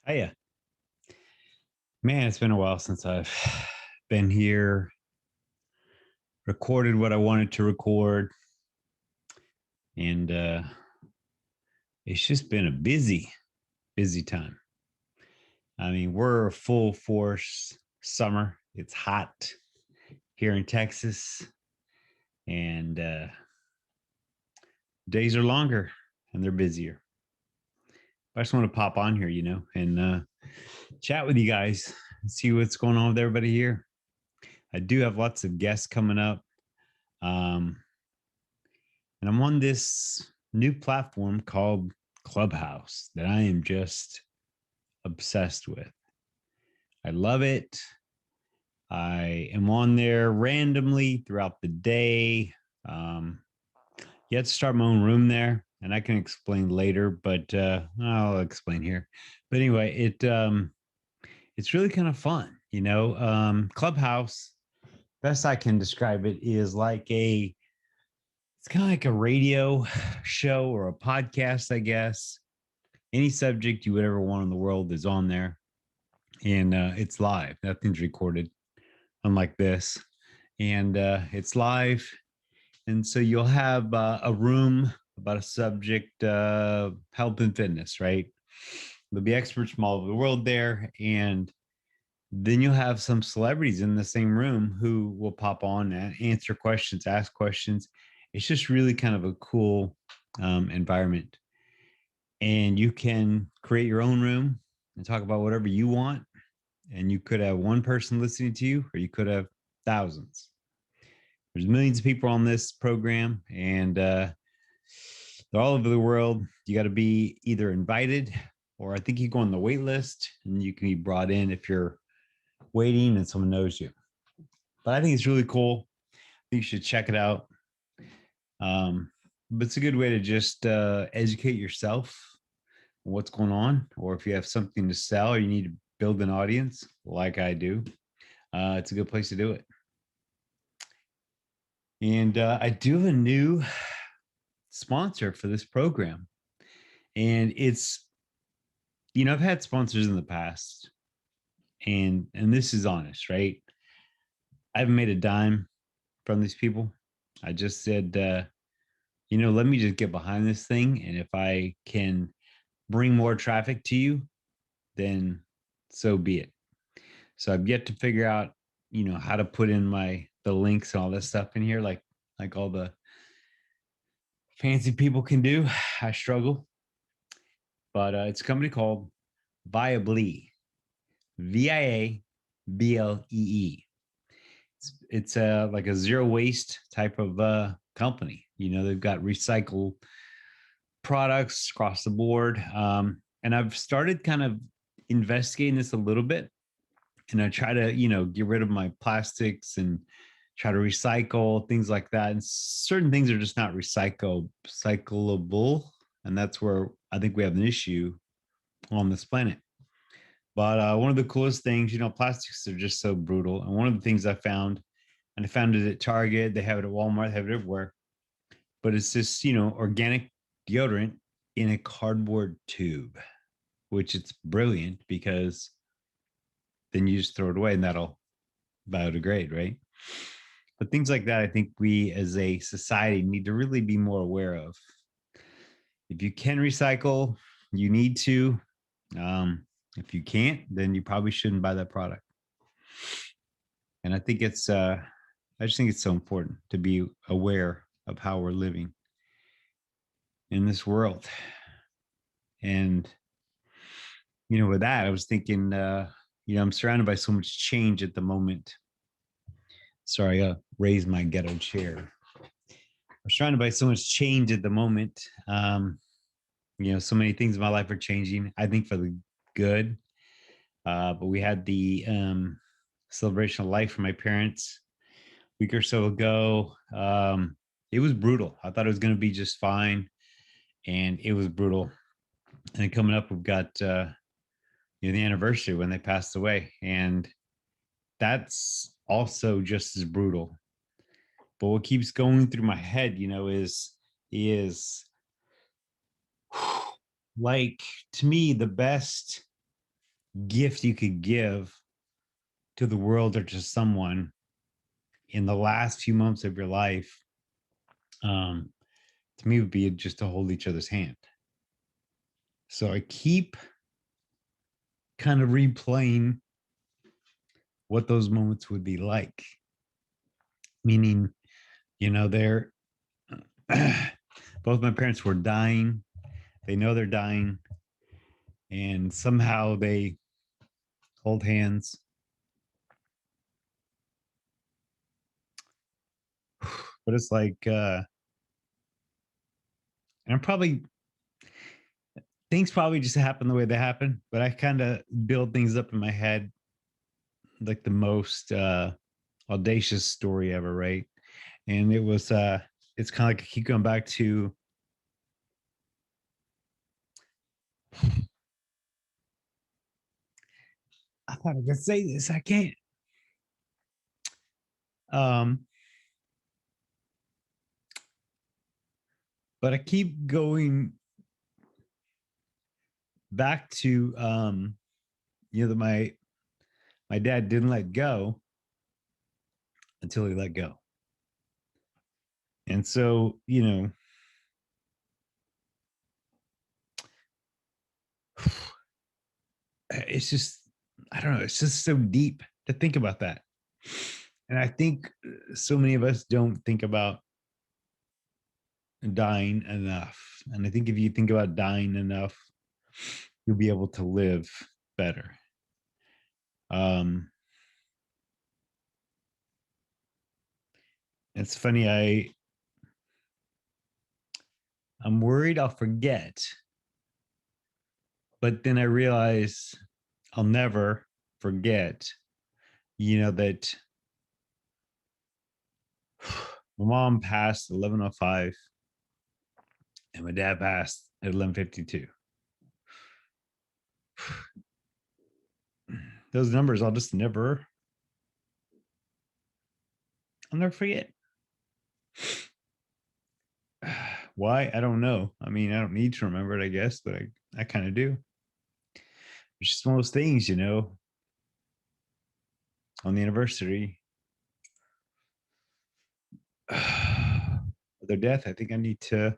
Hiya. Man, it's been a while since I've been here, recorded what I wanted to record, and it's just been a busy time. I mean, we're a full force summer. It's hot here in Texas, and days are longer and they're busier. I just want to pop on here, and chat with you guys and see what's going on with everybody here. I do have lots of guests coming up. Um, And I'm on this new platform called Clubhouse that I am just obsessed with. I love it. I am on there randomly throughout the day. Um, you have to start my own room there, and I can explain later, but I'll explain here. But anyway, it's really kind of fun, Clubhouse, best I can describe it, is like it's kind of like a radio show or a podcast, I guess. Any subject you would ever want in the world is on there, and it's live. Nothing's recorded, unlike this, and it's live. And so you'll have a room about a subject, health and fitness, right? There'll be experts from all over the world there, and then you'll have some celebrities in the same room who will pop on and answer questions, ask questions. It's just really kind of a cool environment. And you can create your own room and talk about whatever you want. And you could have one person listening to you, or you could have thousands. There's millions of people on this program, and they're all over the world. You got to be either invited, or I think you go on the wait list and you can be brought in if you're waiting and someone knows you. But I think it's really cool. I think you should check it out. But it's a good way to just educate yourself on what's going on, or if you have something to sell or you need to build an audience like I do, it's a good place to do it. And I do have a new sponsor for this program. And it's, I've had sponsors in the past, and this is honest, right? I haven't made a dime from these people. I just said, let me just get behind this thing. And if I can bring more traffic to you, then so be it. So I've yet to figure out, how to put in the links and all this stuff in here, like all the fancy people can do. I struggle, but it's a company called Viablee, Viablee. It's like a zero waste type of company. They've got recycled products across the board. And I've started kind of investigating this a little bit, and I try to, get rid of my plastics and try to recycle things like that. And certain things are just not recyclable. And that's where I think we have an issue on this planet. But one of the coolest things, plastics are just so brutal. And one of the things I found, and I found it at Target, they have it at Walmart, they have it everywhere, but it's this, organic deodorant in a cardboard tube, which it's brilliant because then you just throw it away and that'll biodegrade, right? But things like that, I think we as a society need to really be more aware of. If you can recycle, you need to. If you can't, then you probably shouldn't buy that product. And I think I just think it's so important to be aware of how we're living in this world. And, with that, I was thinking, I'm surrounded by so much change at the moment. Sorry, I raised my ghetto chair. I'm surrounded by so much change at the moment. So many things in my life are changing, I think for the good. But we had the celebration of life for my parents a week or so ago. It was brutal. I thought it was going to be just fine, and it was brutal. And then coming up, we've got the anniversary when they passed away, and that's also just as brutal. But what keeps going through my head, is like, to me, the best gift you could give to the world or to someone in the last few months of your life, um, to me would be just to hold each other's hand. So I keep kind of replaying what those moments would be like. Meaning, they're both my parents were dying. They know they're dying, and somehow they hold hands. But it's like, and I'm probably things probably just happen the way they happen, but I kind of build things up in my head like the most audacious story ever, right? And it's kind of like I keep going back to I thought I could say this, I can't. Um, but I keep going back to that my dad didn't let go until he let go. And so, it's just, I don't know, it's just so deep to think about that. And I think so many of us don't think about dying enough. And I think if you think about dying enough, you'll be able to live better. Um, it's funny, I'm worried I'll forget, but then I realize I'll never forget, that my mom passed at 11:05 and my dad passed at 11:52. Those numbers I'll never forget. Why? I don't know. I mean, I don't need to remember it, I guess, but I kind of do. It's just one of those things, on the anniversary of their death. I think I need to,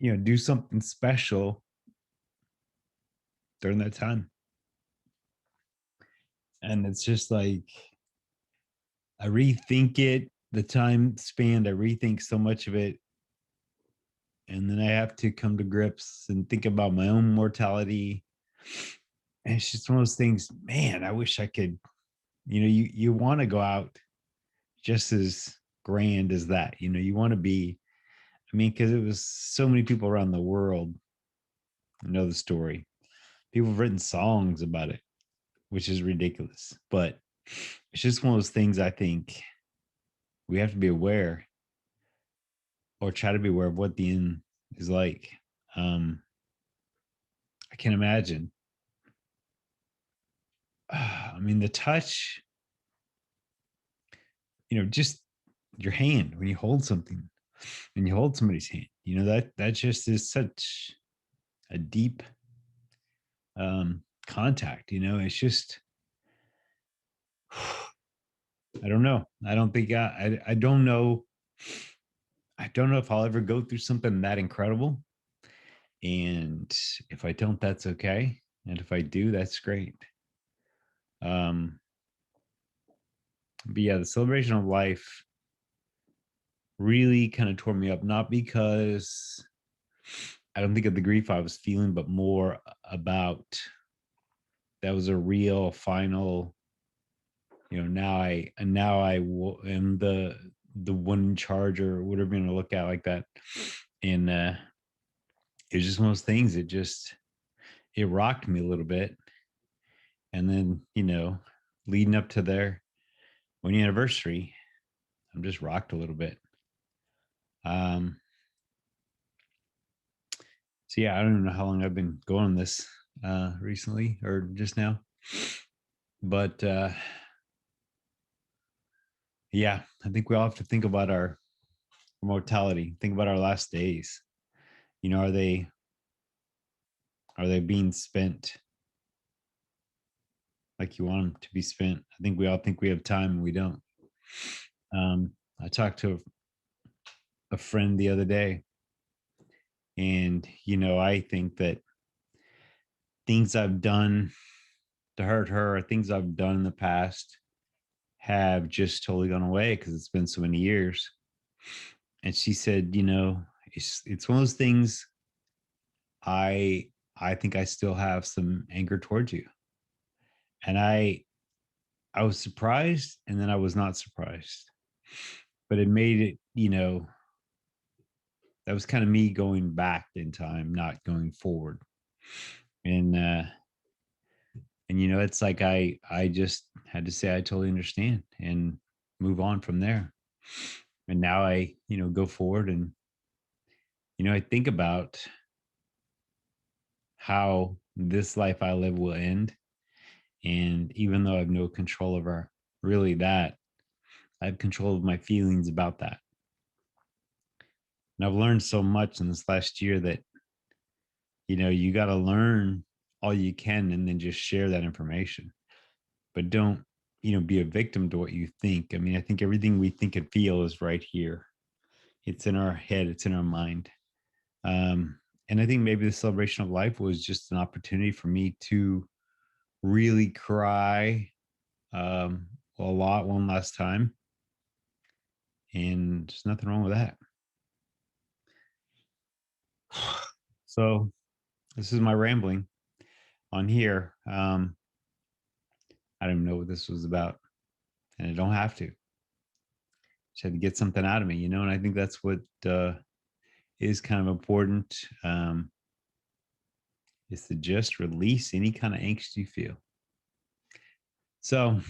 do something special during that time. And it's just like, I rethink it, the time span, I rethink so much of it. And then I have to come to grips and think about my own mortality. And it's just one of those things, man, I wish I could, you want to go out just as grand as that. You want to be, I mean, because it was so many people around the world know the story. People have written songs about it, which is ridiculous. But it's just one of those things I think we have to be aware or try to be aware of what the end is like. I can't imagine. I mean, the touch, just your hand when you hold something and you hold somebody's hand, that just is such a deep contact. It's just, I don't know. I don't think I don't know. I don't know if I'll ever go through something that incredible. And if I don't, that's okay. And if I do, that's great. Um, but yeah, the celebration of life really kind of tore me up, not because I don't think of the grief I was feeling, but more about that was a real final, am the one in charge or whatever you're gonna look at like that. And it was just one of those things. It rocked me a little bit. And then, leading up to their 1 year anniversary, I'm just rocked a little bit. Um, so yeah, I don't even know how long I've been going on this recently or just now. But yeah, I think we all have to think about our mortality, think about our last days. Are they being spent like you want them to be spent. I think we all think we have time and we don't. I talked to a friend the other day, and I think that things I've done to hurt her, or things I've done in the past, have just totally gone away because it's been so many years. And she said, it's one of those things. I think I still have some anger towards you. And I was surprised, and then I was not surprised. But it made it, that was kind of me going back in time, not going forward. And it's like I just had to say I totally understand and move on from there. And now I, go forward, and I think about how this life I live will end. And even though I have no control over really that, I have control of my feelings about that. And I've learned so much in this last year that, you got to learn all you can and then just share that information. But don't, be a victim to what you think. I mean, I think everything we think and feel is right here. It's in our head, it's in our mind. And I think maybe the celebration of life was just an opportunity for me to really cry a lot one last time. And there's nothing wrong with that. So this is my rambling on here. I don't even know what this was about, and I don't have to. Just had to get something out of me, and I think that's what is kind of important, is to just release any kind of angst you feel. So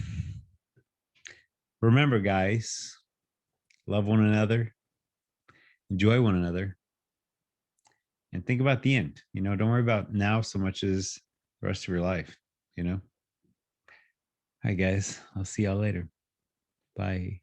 remember, guys, love one another, enjoy one another, and think about the end. Don't worry about now so much as the rest of your life. All right, guys, I'll see y'all later. Bye.